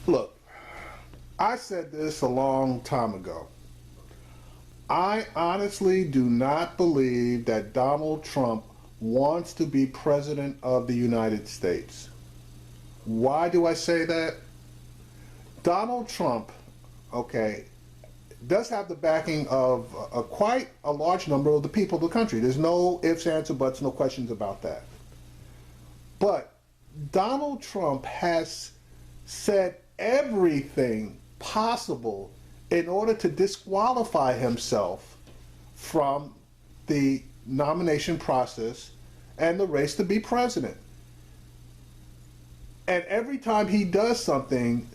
Look, I said this a long time ago. I honestly do not believe that Donald Trump wants to be president of the United States. Why do I say that? Donald Trump, okay, does have the backing of quite a large number of the people of the country. There's no ifs, ands, or buts, no questions about that. But Donald Trump has said everything possible in order to disqualify himself from the nomination process and the race to be president. And every time he does something,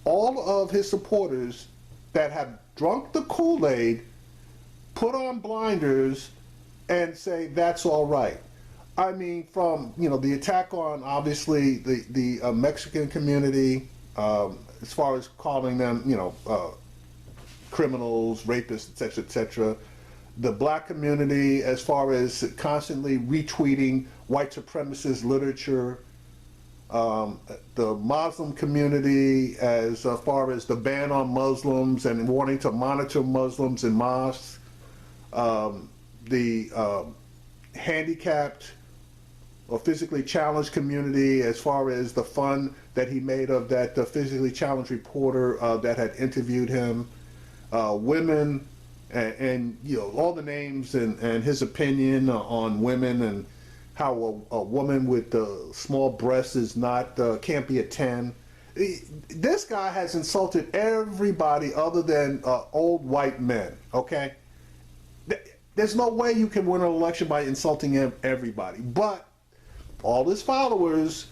all of his supporters that have drunk the Kool-Aid put on blinders and say that's all right. I mean, from the attack on obviously the Mexican community, as far as calling them criminals, rapists, etc., etc. The black community, as far as constantly retweeting white supremacist literature. The Muslim community, as far as the ban on Muslims and wanting to monitor Muslims in mosques. The handicapped or physically challenged community, as far as the fun that he made of that physically challenged reporter that had interviewed him. Women, and all the names and his opinion on women, and how a woman with small breasts is not can't be a 10. This guy has insulted everybody other than old white men. Okay, there's no way you can win an election by insulting everybody. But all his followers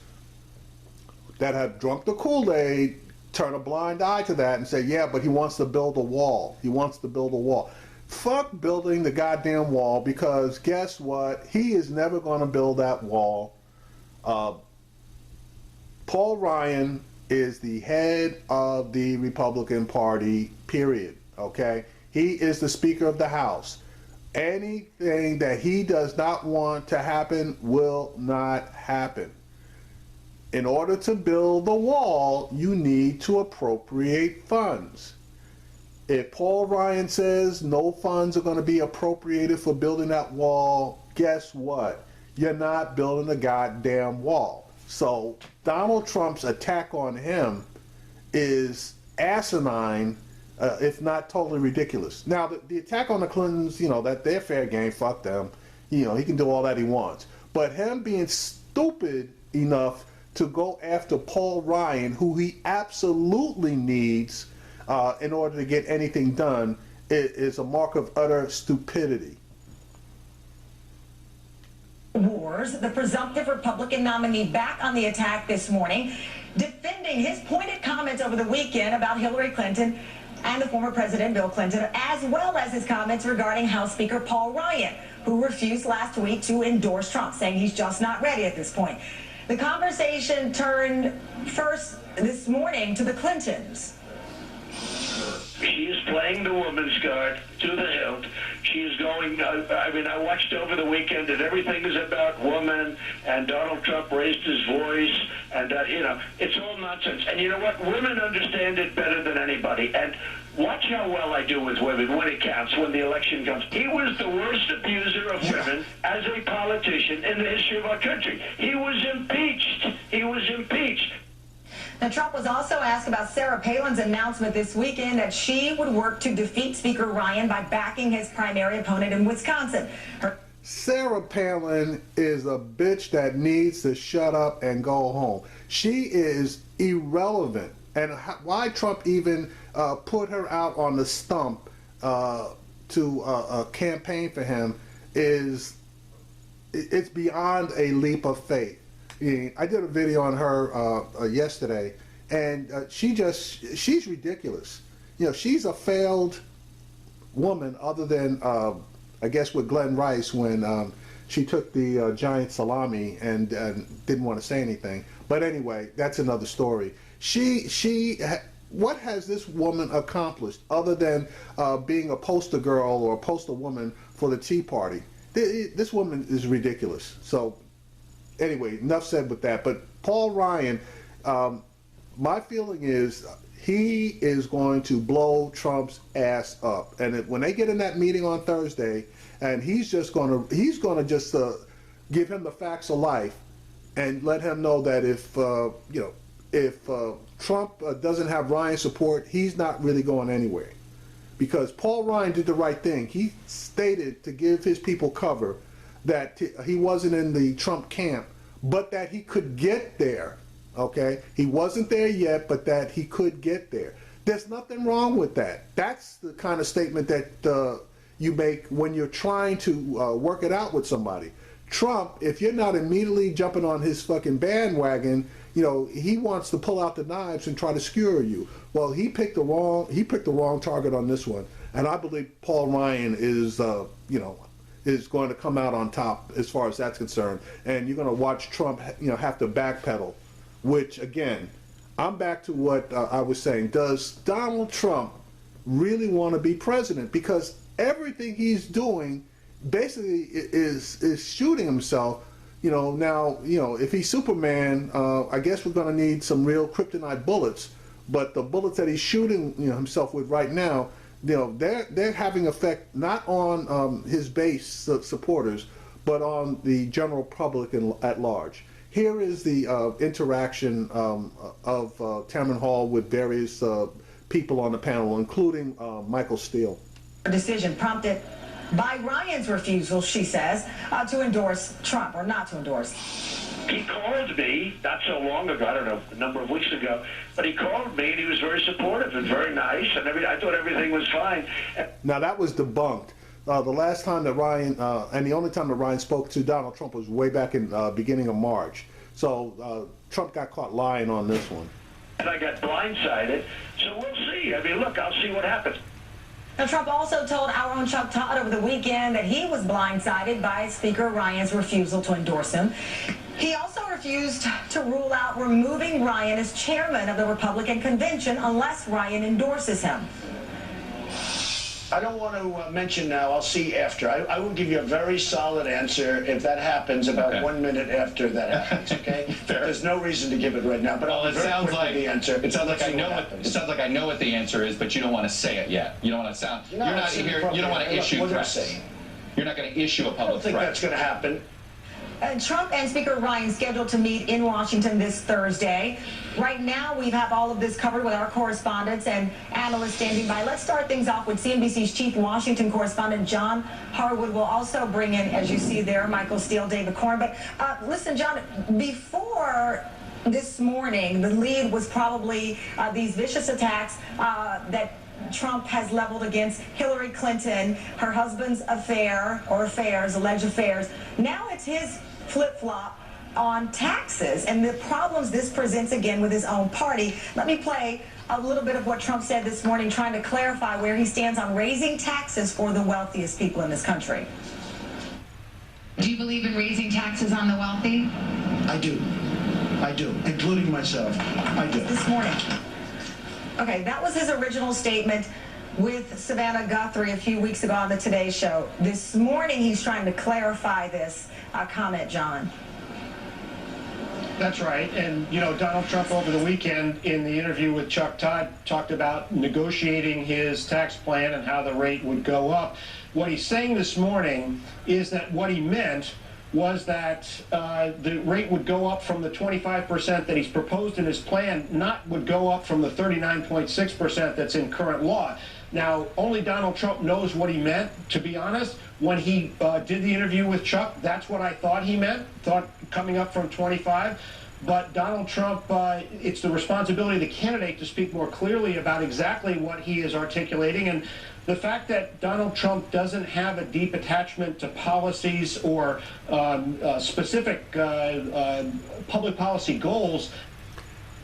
that have drunk the Kool-Aid turn a blind eye to that and say, yeah, but he wants to build a wall. He wants to build a wall. Fuck building the goddamn wall, because guess what? He is never going to build that wall. Paul Ryan is the head of the Republican Party, period. Okay? He is the Speaker of the House. Anything that he does not want to happen will not happen. In order to build the wall, you need to appropriate funds. If Paul Ryan says no funds are going to be appropriated for building that wall, guess what? You're not building a goddamn wall. So Donald Trump's attack on him is asinine, if not totally ridiculous. Now, the attack on the Clintons, that they're fair game, fuck them. He can do all that he wants. But him being stupid enough to go after Paul Ryan, who he absolutely needs in order to get anything done, is a mark of utter stupidity. Wars, the presumptive Republican nominee, back on the attack this morning, defending his pointed comments over the weekend about Hillary Clinton and the former President Bill Clinton, as well as his comments regarding House Speaker Paul Ryan, who refused last week to endorse Trump, saying he's just not ready at this point. The conversation turned first this morning to the Clintons. She is playing the woman's card to the hilt. She is going, I watched over the weekend and everything is about women, and Donald Trump raised his voice, and, it's all nonsense. And you know what? Women understand it better than anybody. And watch how well I do with women when it counts, when the election comes. He was the worst abuser of women as a politician in the history of our country. He was impeached. He was impeached. Now, Trump was also asked about Sarah Palin's announcement this weekend that she would work to defeat Speaker Ryan by backing his primary opponent in Wisconsin. Sarah Palin is a bitch that needs to shut up and go home. She is irrelevant. And why Trump even put her out on the stump to campaign for him it's beyond a leap of faith. I did a video on her yesterday, and she's ridiculous. She's a failed woman, other than I guess with Glenn Rice when she took the giant salami and didn't want to say anything. But anyway, that's another story. What has this woman accomplished other than being a poster girl or a poster woman for the Tea Party? This woman is ridiculous. So anyway, enough said with that. But Paul Ryan, my feeling is he is going to blow Trump's ass up, and when they get in that meeting on Thursday, and he's going to just give him the facts of life, and let him know that if Trump doesn't have Ryan's support, he's not really going anywhere, because Paul Ryan did the right thing. He stated to give his people cover that he wasn't in the Trump camp, but that he could get there. Okay, he wasn't there yet, but that he could get there. There's nothing wrong with that. That's the kind of statement that you make when you're trying to work it out with somebody. Trump, if you're not immediately jumping on his fucking bandwagon, he wants to pull out the knives and try to skewer you. Well, he picked the wrong target on this one, and I believe Paul Ryan is going to come out on top as far as that's concerned. And you're going to watch Trump, have to backpedal. Which, again, I'm back to what I was saying. Does Donald Trump really want to be president? Because everything he's doing basically is shooting himself. Now, if he's Superman, I guess we're going to need some real kryptonite bullets. But the bullets that he's shooting himself with right now, they're having effect not on his base supporters, but on the general public at large. Here is the interaction of Tamron Hall with various people on the panel, including Michael Steele. Decision prompted by Ryan's refusal, she says, to endorse Trump, or not to endorse. He called me not so long ago, I don't know, a number of weeks ago, but he called me and he was very supportive and very nice, and I thought everything was fine. Now that was debunked. The last time that Ryan, and the only time that Ryan spoke to Donald Trump was way back in beginning of March. So Trump got caught lying on this one. And I got blindsided, so we'll see. Look, I'll see what happens. Now, Trump also told our own Chuck Todd over the weekend that he was blindsided by Speaker Ryan's refusal to endorse him. He also refused to rule out removing Ryan as chairman of the Republican convention unless Ryan endorses him. I don't want to mention now. I'll see after. I will give you a very solid answer if that happens about 1 minute after that happens. Okay. There's no reason to give it right now. But well, it sounds like the answer. It sounds like I know what. It sounds like I know what the answer is, but you don't want to say it yet. You don't want to sound. You're not here. You don't want to issue threats. You're not going to issue a public threat. I don't think that's going to happen. Trump and Speaker Ryan scheduled to meet in Washington this Thursday. Right now, we have all of this covered with our correspondents and analysts standing by. Let's start things off with CNBC's chief Washington correspondent, John Harwood. We'll also bring in, as you see there, Michael Steele, David Corn. But listen, John, before this morning, the lead was probably these vicious attacks that Trump has leveled against Hillary Clinton, her husband's affair, or affairs, alleged affairs. Now it's his flip-flop on taxes and the problems this presents again with his own party. Let me play a little bit of what Trump said this morning, trying to clarify where he stands on raising taxes for the wealthiest people in this country. Do you believe in raising taxes on the wealthy? I do. I do, including myself. I do. This morning. Okay, that was his original statement with Savannah Guthrie a few weeks ago on the Today Show. This morning, he's trying to clarify this comment, John. That's right. And, Donald Trump over the weekend in the interview with Chuck Todd talked about negotiating his tax plan and how the rate would go up. What he's saying this morning is that what he meant was that the rate would go up from the 25% that he's proposed in his plan, not would go up from the 39.6% that's in current law. Now, only Donald Trump knows what he meant, to be honest. When he did the interview with Chuck, that's what I thought he meant, thought coming up from 25. But Donald Trump, it's the responsibility of the candidate to speak more clearly about exactly what he is articulating. And the fact that Donald Trump doesn't have a deep attachment to policies or specific public policy goals.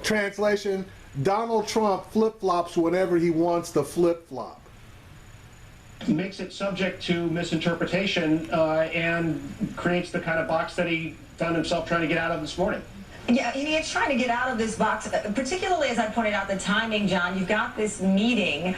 Translation, Donald Trump flip-flops whenever he wants to flip-flop. Makes it subject to misinterpretation and creates the kind of box that he found himself trying to get out of this morning. Yeah, he is trying to get out of this box, particularly as I pointed out the timing, John. You've got this meeting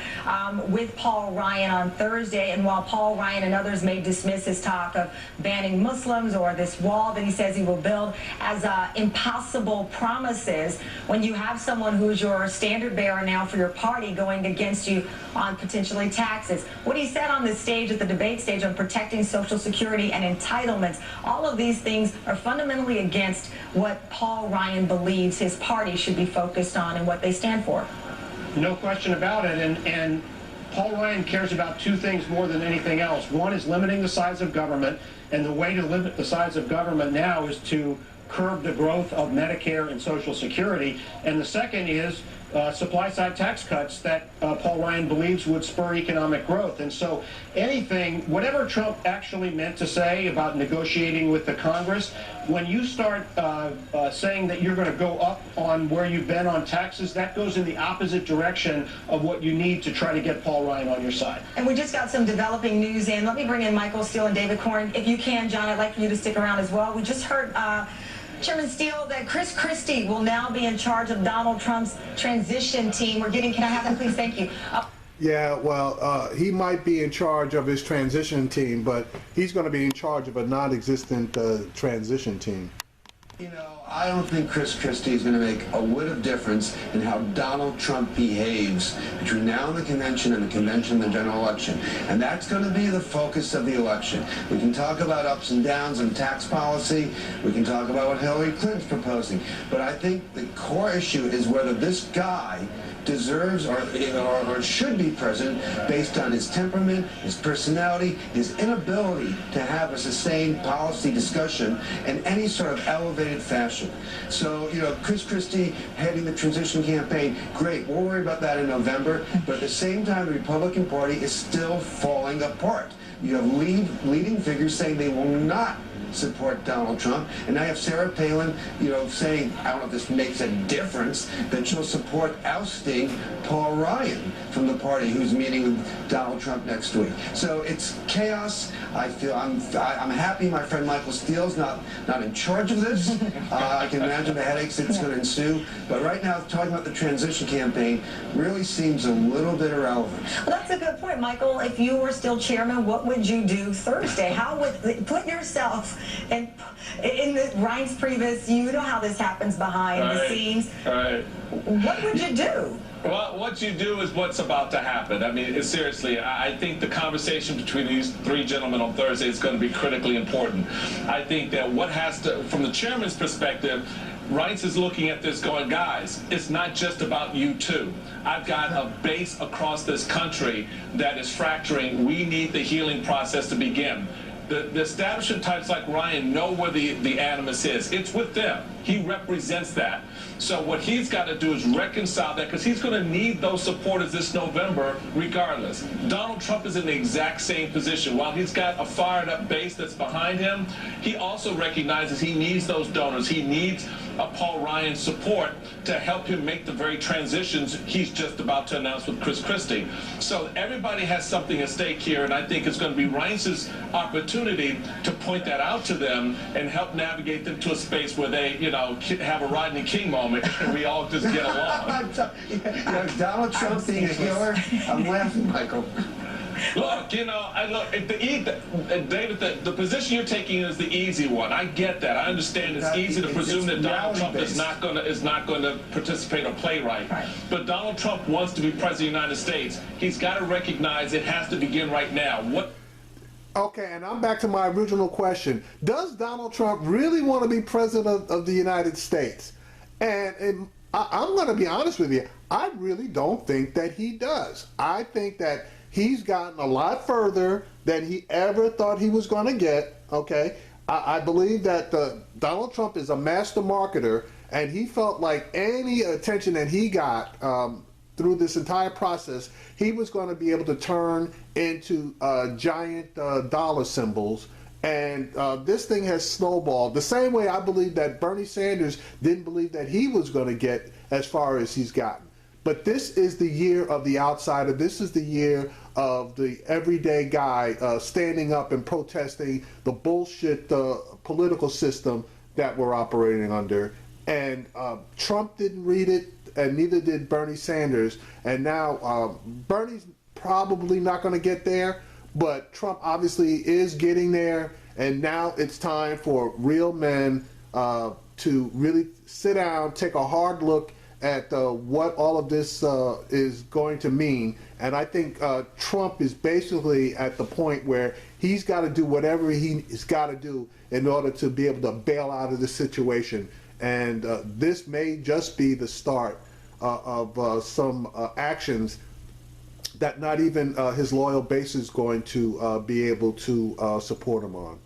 with Paul Ryan on Thursday, and while Paul Ryan and others may dismiss his talk of banning Muslims or this wall that he says he will build as impossible promises, when you have someone who's your standard bearer now for your party going against you on potentially taxes, what he said on the stage at the debate stage on protecting Social Security and entitlements, all of these things are fundamentally against what Paul Ryan believes his party should be focused on and what they stand for. No question about it. And Paul Ryan cares about two things more than anything else. One is limiting the size of government, and the way to limit the size of government now is to curb the growth of Medicare and Social Security. And the second is supply-side tax cuts that Paul Ryan believes would spur economic growth. And so anything, whatever Trump actually meant to say about negotiating with the Congress, when you start saying that you're going to go up on where you've been on taxes, that goes in the opposite direction of what you need to try to get Paul Ryan on your side. And we just got some developing news in. Let me bring in Michael Steele and David Corn. If you can, John, I'd like for you to stick around as well. We just heard Chairman Steele, that Chris Christie will now be in charge of Donald Trump's transition team. Can I have that, please? Thank you. Yeah, well, he might be in charge of his transition team, but he's going to be in charge of a non-existent transition team. You know, I don't think Chris Christie is going to make a whit of difference in how Donald Trump behaves between now and the convention and the general election. And that's going to be the focus of the election. We can talk about ups and downs in tax policy. We can talk about what Hillary Clinton's proposing. But I think the core issue is whether this guy deserves or should be president based on his temperament, his personality, his inability to have a sustained policy discussion in any sort of elevated fashion. So, you know, Chris Christie heading the transition campaign, great. We'll worry about that in November. But at the same time, the Republican Party is still falling apart. You have leading figures saying they will not support Donald Trump, and now you have Sarah Palin, you know, saying, I don't know if this makes a difference, that she'll support ousting Paul Ryan from the party, who's meeting with Donald Trump next week. So it's chaos. I feel I'm happy my friend Michael Steele's not in charge of this. I can imagine the headaches that's going to ensue. But right now, talking about the transition campaign really seems a little bit irrelevant. Well, that's a good point, Michael. If you were still chairman, what would you do Thursday? How would put yourself in Ryan's previous? You know how this happens behind the scenes. Right. What would you do? Well, what you do is what's about to happen. I mean, seriously, I think the conversation between these three gentlemen on Thursday is going to be critically important. I think that what has to, from the chairman's perspective, Reince is looking at this going, guys, it's not just about you two. I've got a base across this country that is fracturing. We need the healing process to begin. The establishment types like Ryan know where the animus is. It's with them. He represents that. So what he's got to do is reconcile that, because he's going to need those supporters this November regardless. Donald Trump is in the exact same position. While he's got a fired up base that's behind him, he also recognizes he needs those donors. He needs a Paul Ryan support to help him make the very transitions he's just about to announce with Chris Christie. So everybody has something at stake here, and I think it's going to be Reince's opportunity to point that out to them and help navigate them to a space where they, you know, have a Rodney King moment and we all just get along. Donald Trump being a healer, I'm laughing, Michael. Look, you know, David, the position you're taking is the easy one. I get that. I understand it's easy to presume that Donald Trump is not going to participate or play right. But Donald Trump wants to be president of the United States. He's got to recognize it has to begin right now. Okay, and I'm back to my original question. Does Donald Trump really want to be president of the United States? And I'm going to be honest with you. I really don't think that he does. I think that he's gotten a lot further than he ever thought he was going to get, okay? I believe that Donald Trump is a master marketer, and he felt like any attention that he got through this entire process, he was going to be able to turn into giant dollar symbols. And this thing has snowballed. The same way I believe that Bernie Sanders didn't believe that he was going to get as far as he's gotten. But this is the year of the outsider. This is the year of the everyday guy standing up and protesting the bullshit political system that we're operating under. And Trump didn't read it, and neither did Bernie Sanders. And now Bernie's probably not going to get there, but Trump obviously is getting there. And now it's time for real men to really sit down, take a hard look at what all of this is going to mean. And I think Trump is basically at the point where he's got to do whatever he's got to do in order to be able to bail out of this situation. And this may just be the start of some actions that not even his loyal base is going to be able to support him on.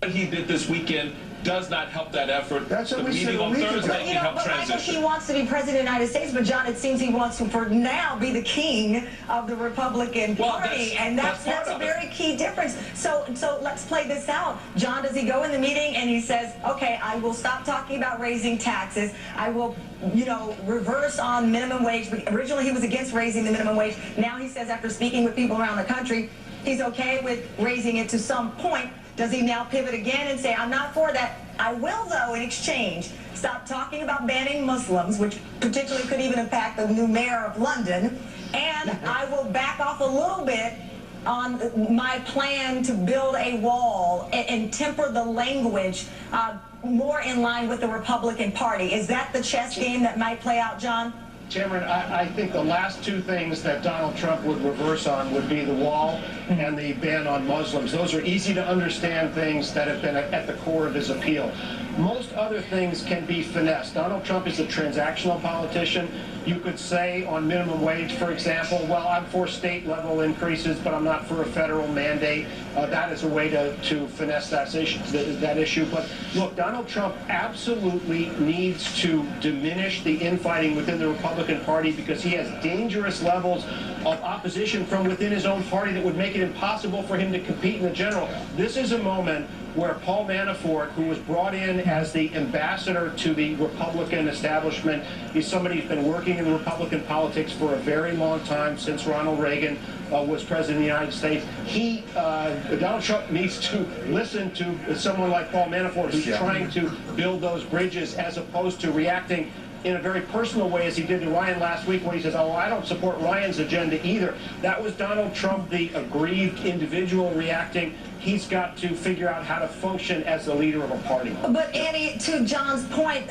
What he did this weekend does not help that effort. That's what the we meeting said on Thursday can help but I think transition. he wants to be president of the United States, but John, it seems he wants to, for now, be the king of the Republican Party, and that's a very key difference. So let's play this out. John, does he go in the meeting and he says, okay, I will stop talking about raising taxes. I will, reverse on minimum wage. Originally, he was against raising the minimum wage. Now he says, after speaking with people around the country, he's okay with raising it to some point. Does he now pivot again and say, I'm not for that? I will, though, in exchange, stop talking about banning Muslims, which particularly could even impact the new mayor of London, and I will back off a little bit on my plan to build a wall and temper the language more in line with the Republican Party. Is that the chess game that might play out, John? Cameron, I think the last two things that Donald Trump would reverse on would be the wall and the ban on Muslims. Those are easy to understand things that have been at the core of his appeal. Most other things can be finessed. Donald Trump is a transactional politician. You could say on minimum wage, for example, well, I'm for state level increases, but I'm not for a federal mandate. That is a way to finesse that issue. But look, Donald Trump absolutely needs to diminish the infighting within the Republican Party because he has dangerous levels of opposition from within his own party that would make it impossible for him to compete in the general. This is a moment where Paul Manafort, who was brought in as the ambassador to the Republican establishment, he's somebody who's been working in Republican politics for a very long time, since Ronald Reagan was president of the United States. Donald Trump needs to listen to someone like Paul Manafort, who's trying to build those bridges, as opposed to reacting in a very personal way, as he did to Ryan last week, when he says, oh, I don't support Ryan's agenda either. That was Donald Trump, the aggrieved individual, reacting. He's got to figure out how to function as the leader of a party. But Annie, to John's point,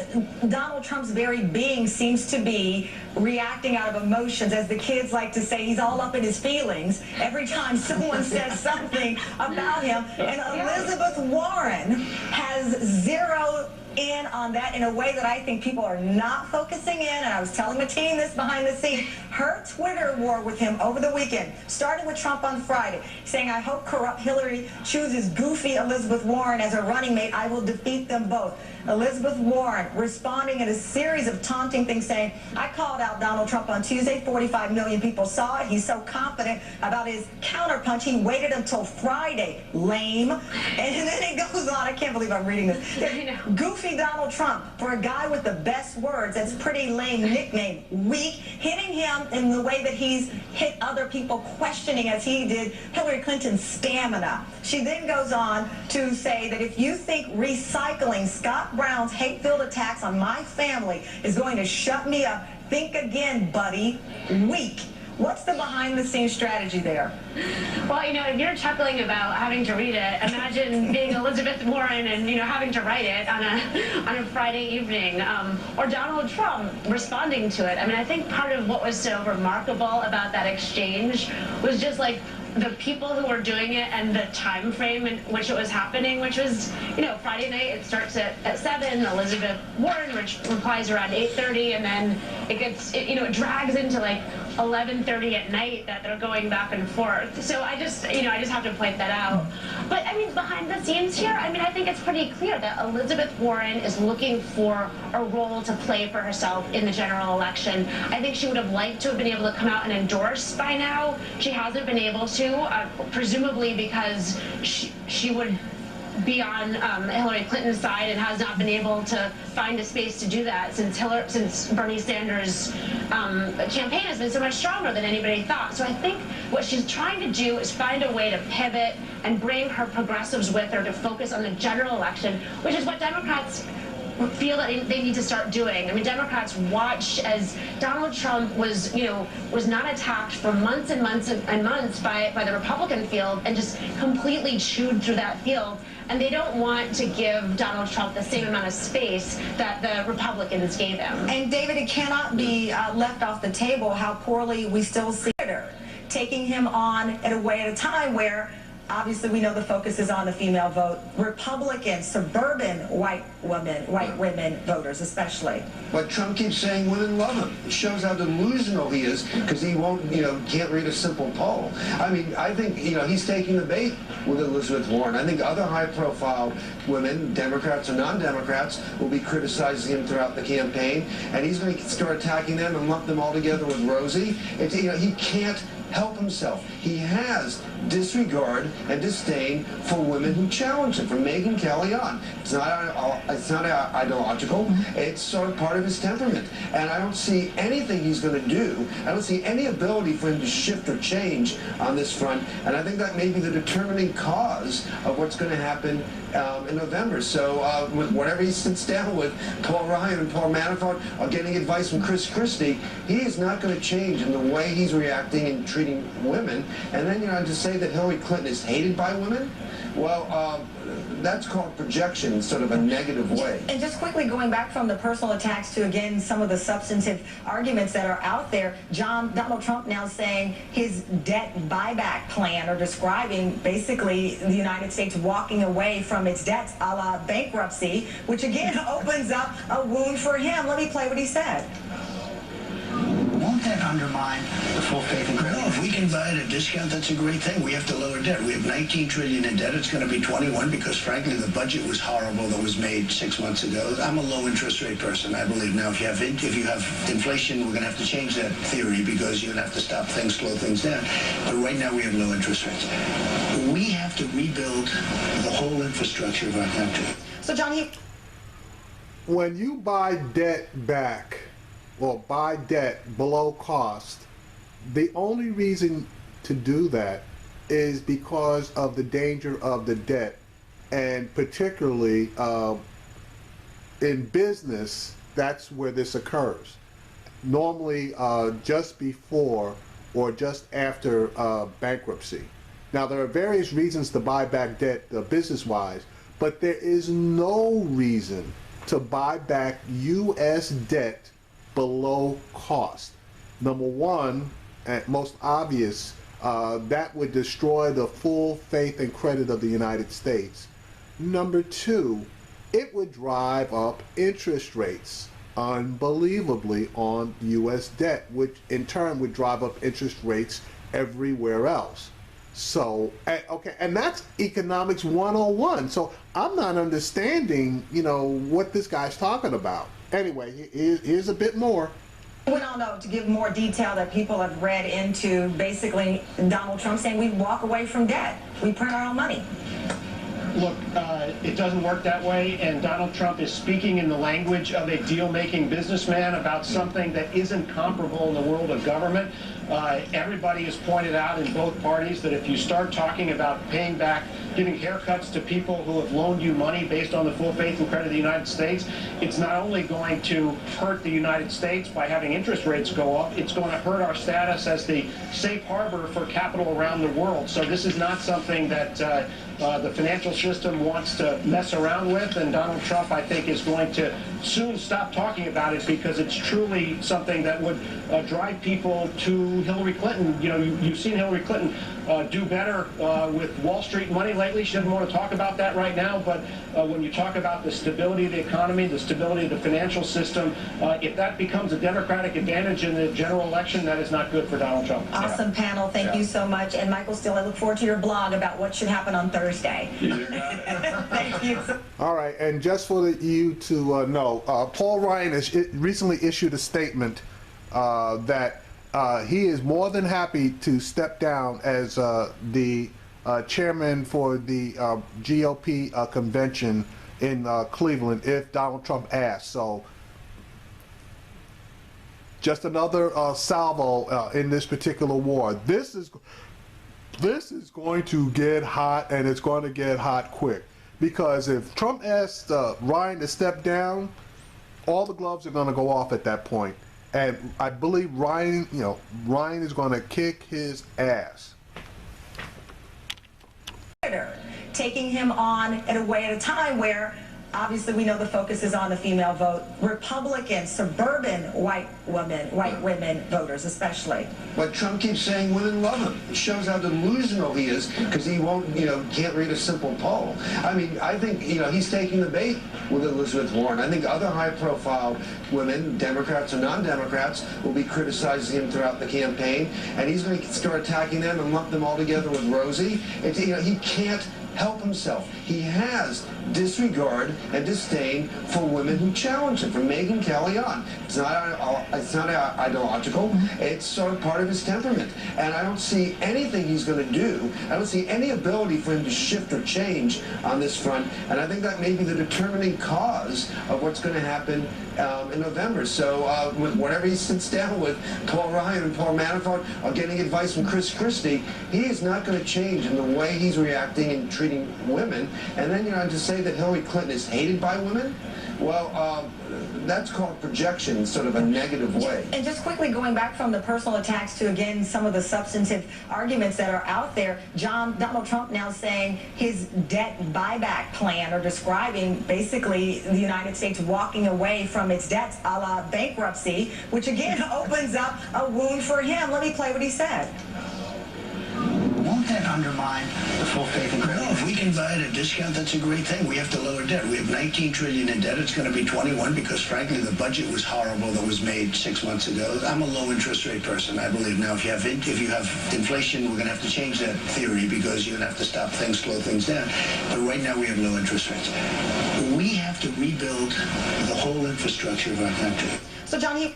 Donald Trump's very being seems to be reacting out of emotions. As the kids like to say, he's all up in his feelings every time someone says something about him. And Elizabeth Warren has zeroed in on that in a way that I think people are not focusing in, and I was telling the team this behind the scenes. Her Twitter war with him over the weekend, starting with Trump on Friday, saying, I hope corrupt Hillary chooses goofy Elizabeth Warren as her running mate. I will defeat them both. Elizabeth Warren responding in a series of taunting things, saying, I called out Donald Trump on Tuesday. 45 million people saw it. He's so confident about his counterpunch, he waited until Friday. Lame. And then it goes on. I can't believe I'm reading this. Goofy Donald Trump, for a guy with the best words, that's pretty lame nickname. Weak, hitting him in the way that he's hit other people, questioning, as he did, Hillary Clinton's stamina. She then goes on to say that if you think recycling Scott Brown's hate-filled attacks on my family is going to shut me up, think again, buddy. Weak. What's the behind-the-scenes strategy there? Well, if you're chuckling about having to read it, imagine being Elizabeth Warren and, having to write it on a Friday evening, or Donald Trump responding to it. I mean, I think part of what was so remarkable about that exchange was just like the people who were doing it and the time frame in which it was happening, which was, Friday night, it starts at 7, Elizabeth Warren replies around 8:30, and then it drags into like 11:30 at night that they're going back and forth. So I just have to point that out. But I mean, behind the scenes here, I think it's pretty clear that Elizabeth Warren is looking for a role to play for herself in the general election. I think she would have liked to have been able to come out and endorse by now. She hasn't been able to, presumably because she would be on Hillary Clinton's side and has not been able to find a space to do that since Bernie Sanders' campaign has been so much stronger than anybody thought. So I think what she's trying to do is find a way to pivot and bring her progressives with her to focus on the general election, which is what Democrats feel that they need to start doing. I mean, Democrats watched as Donald Trump was, was not attacked for months and months and months by the Republican field and just completely chewed through that field. And they don't want to give Donald Trump the same amount of space that the Republicans gave him. And David, it cannot be left off the table how poorly we still see it, taking him on at a time where obviously we know the focus is on the female vote. Republicans, suburban white women voters especially. But Trump keeps saying women love him. It shows how delusional he is because he won't, can't read a simple poll. I mean, I think, he's taking the bait with Elizabeth Warren. I think other high-profile women, Democrats or non-Democrats, will be criticizing him throughout the campaign, and he's going to start attacking them and lump them all together with Rosie. He can't help himself. He has disregard and disdain for women who challenge him, from Megyn Kelly on. It's not ideological. It's sort of part of his temperament. And I don't see anything he's going to do. I don't see any ability for him to shift or change on this front. And I think that may be the determining cause of what's going to happen in November. So whenever he sits down with Paul Ryan and Paul Manafort or getting advice from Chris Christie, he is not going to change in the way he's reacting and treating women. And then, to say that Hillary Clinton is hated by women, well, that's called projection in sort of a negative way. And just quickly going back from the personal attacks to, again, some of the substantive arguments that are out there, Donald Trump now saying his debt buyback plan, or describing basically the United States walking away from its debts a la bankruptcy, which again opens up a wound for him. Let me play what he said. Won't that undermine the full faith and credit? No, if we can buy at a discount, that's a great thing. We have to lower debt. We have $19 trillion in debt. It's going to be 21 because, frankly, the budget was horrible that was made 6 months ago. I'm a low interest rate person, I believe. Now, if you have inflation, we're going to have to change that theory because you're going to have to stop things, slow things down. But right now, we have low interest rates. We have to rebuild the whole infrastructure of our country. So, John, when you buy debt back, or buy debt below cost, the only reason to do that is because of the danger of the debt, and particularly in business, that's where this occurs. Normally just before or just after bankruptcy. Now, there are various reasons to buy back debt business-wise, but there is no reason to buy back U.S. debt below cost. Number one, and most obvious, that would destroy the full faith and credit of the United States. Number two, it would drive up interest rates unbelievably on U.S. debt, which in turn would drive up interest rates everywhere else. So, okay, and that's economics 101. So I'm not understanding, what this guy's talking about. Anyway, here's a bit more. Went on to give more detail that people have read into basically Donald Trump saying we walk away from debt. We print our own money. Look, it doesn't work that way, and Donald Trump is speaking in the language of a deal-making businessman about something that isn't comparable in the world of government. Everybody has pointed out in both parties that if you start talking about paying back, giving haircuts to people who have loaned you money based on the full faith and credit of the United States, it's not only going to hurt the United States by having interest rates go up, it's going to hurt our status as the safe harbor for capital around the world. So this is not something that the financial system wants to mess around with, and Donald Trump, I think, is going to soon stop talking about it because it's truly something that would drive people to Hillary Clinton. You've seen Hillary Clinton do better with Wall Street money lately. She doesn't want to talk about that right now, but when you talk about the stability of the economy, the stability of the financial system, if that becomes a Democratic advantage in the general election, that is not good for Donald Trump. Awesome panel. Thank you so much. And Michael Steele, I look forward to your blog about what should happen on Thursday. Thank you. All right, and just for you to know, Paul Ryan has recently issued a statement that he is more than happy to step down as the chairman for the GOP convention in Cleveland if Donald Trump asks. So just another salvo in this particular war. This is going to get hot, and it's going to get hot quick, because if Trump asks Ryan to step down, all the gloves are going to go off at that point. And I believe Ryan is going to kick his ass. Taking him on at a time where obviously we know the focus is on the female vote, Republican, suburban white women voters especially. But Trump keeps saying women love him. It shows how delusional he is because he won't, can't read a simple poll. I mean, I think, he's taking the bait with Elizabeth Warren. I think other high-profile women, Democrats or non-Democrats, will be criticizing him throughout the campaign, and he's going to start attacking them and lump them all together with Rosie. He can't help himself. He has disregard and disdain for women who challenge him, from Megyn Kelly on. It's not ideological. It's sort of part of his temperament. And I don't see anything he's going to do. I don't see any ability for him to shift or change on this front. And I think that may be the determining cause of what's going to happen in November. So whatever he sits down with Paul Ryan and Paul Manafort or getting advice from Chris Christie, he is not going to change in the way he's reacting and treating women. And then, to say that Hillary Clinton is hated by women, well, that's called projection in sort of a negative way. And just quickly going back from the personal attacks to, again, some of the substantive arguments that are out there, Donald Trump now saying his debt buyback plan, or describing basically the United States walking away from its debts a la bankruptcy, which again opens up a wound for him. Let me play what he said. Won't that undermine the full faith and credit? No, if we can buy at a discount, that's a great thing. We have to lower debt. We have 19 trillion in debt. It's going to be 21 because, frankly, the budget was horrible that was made 6 months ago. I'm a low interest rate person, I believe. Now, if you have inflation, we're going to have to change that theory because you're going to have to stop things, slow things down. But right now, we have low interest rates. We have to rebuild the whole infrastructure of our country. So, John,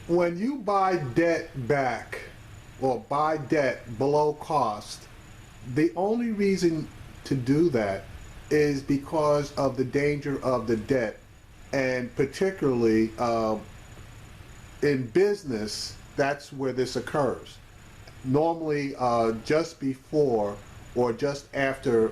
when you buy debt back, or buy debt below cost, the only reason to do that is because of the danger of the debt, and particularly in business, that's where this occurs. Normally just before or just after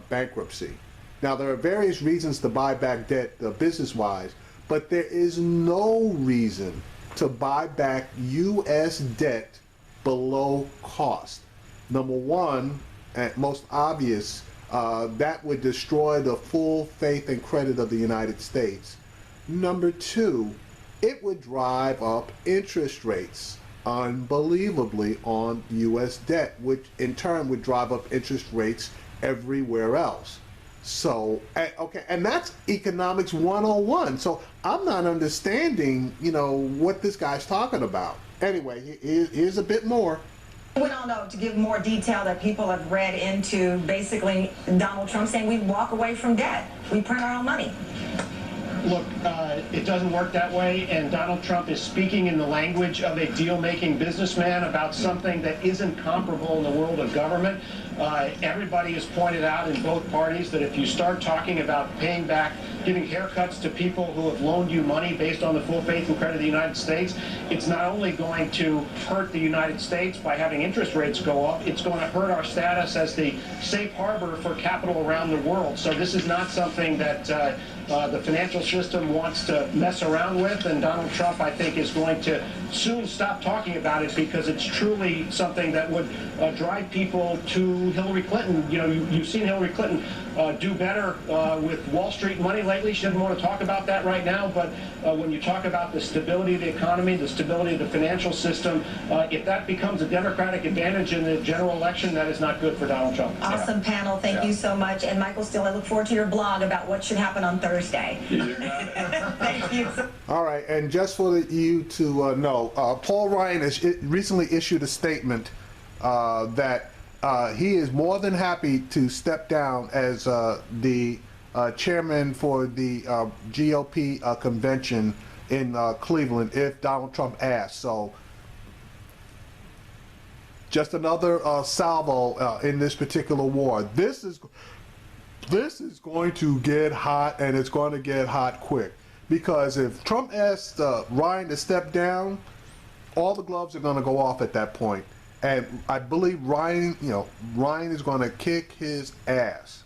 bankruptcy. Now, there are various reasons to buy back debt business-wise, but there is no reason to buy back U.S. debt below cost. Number one, and most obvious, that would destroy the full faith and credit of the United States. Number two, it would drive up interest rates unbelievably on U.S. debt, which in turn would drive up interest rates everywhere else. So, okay, and that's economics 101. So I'm not understanding, what this guy's talking about. Anyway, here's a bit more. Went on to give more detail that people have read into basically Donald Trump saying we walk away from debt. We print our own money. Look, it doesn't work that way, and Donald Trump is speaking in the language of a deal-making businessman about something that isn't comparable in the world of government. Everybody has pointed out in both parties that if you start talking about paying back, giving haircuts to people who have loaned you money based on the full faith and credit of the United States, it's not only going to hurt the United States by having interest rates go up, it's going to hurt our status as the safe harbor for capital around the world. So this is not something that the financial system wants to mess around with, and Donald Trump, I think, is going to soon stop talking about it because it's truly something that would drive people to Hillary Clinton. You've seen Hillary Clinton do better with Wall Street money lately. She doesn't want to talk about that right now, but when you talk about the stability of the economy, the stability of the financial system, if that becomes a Democratic advantage in the general election, that is not good for Donald Trump. Awesome panel. Thank you so much. And Michael Steele, I look forward to your blog about what should happen on Thursday. Thank you. All right, and just for you to know, Paul Ryan has recently issued a statement that he is more than happy to step down as the chairman for the GOP convention in Cleveland if Donald Trump asks. So just another salvo in this particular war. This is going to get hot, and it's going to get hot quick. Because if Trump asks Ryan to step down, all the gloves are going to go off at that point. And I believe Ryan is going to kick his ass.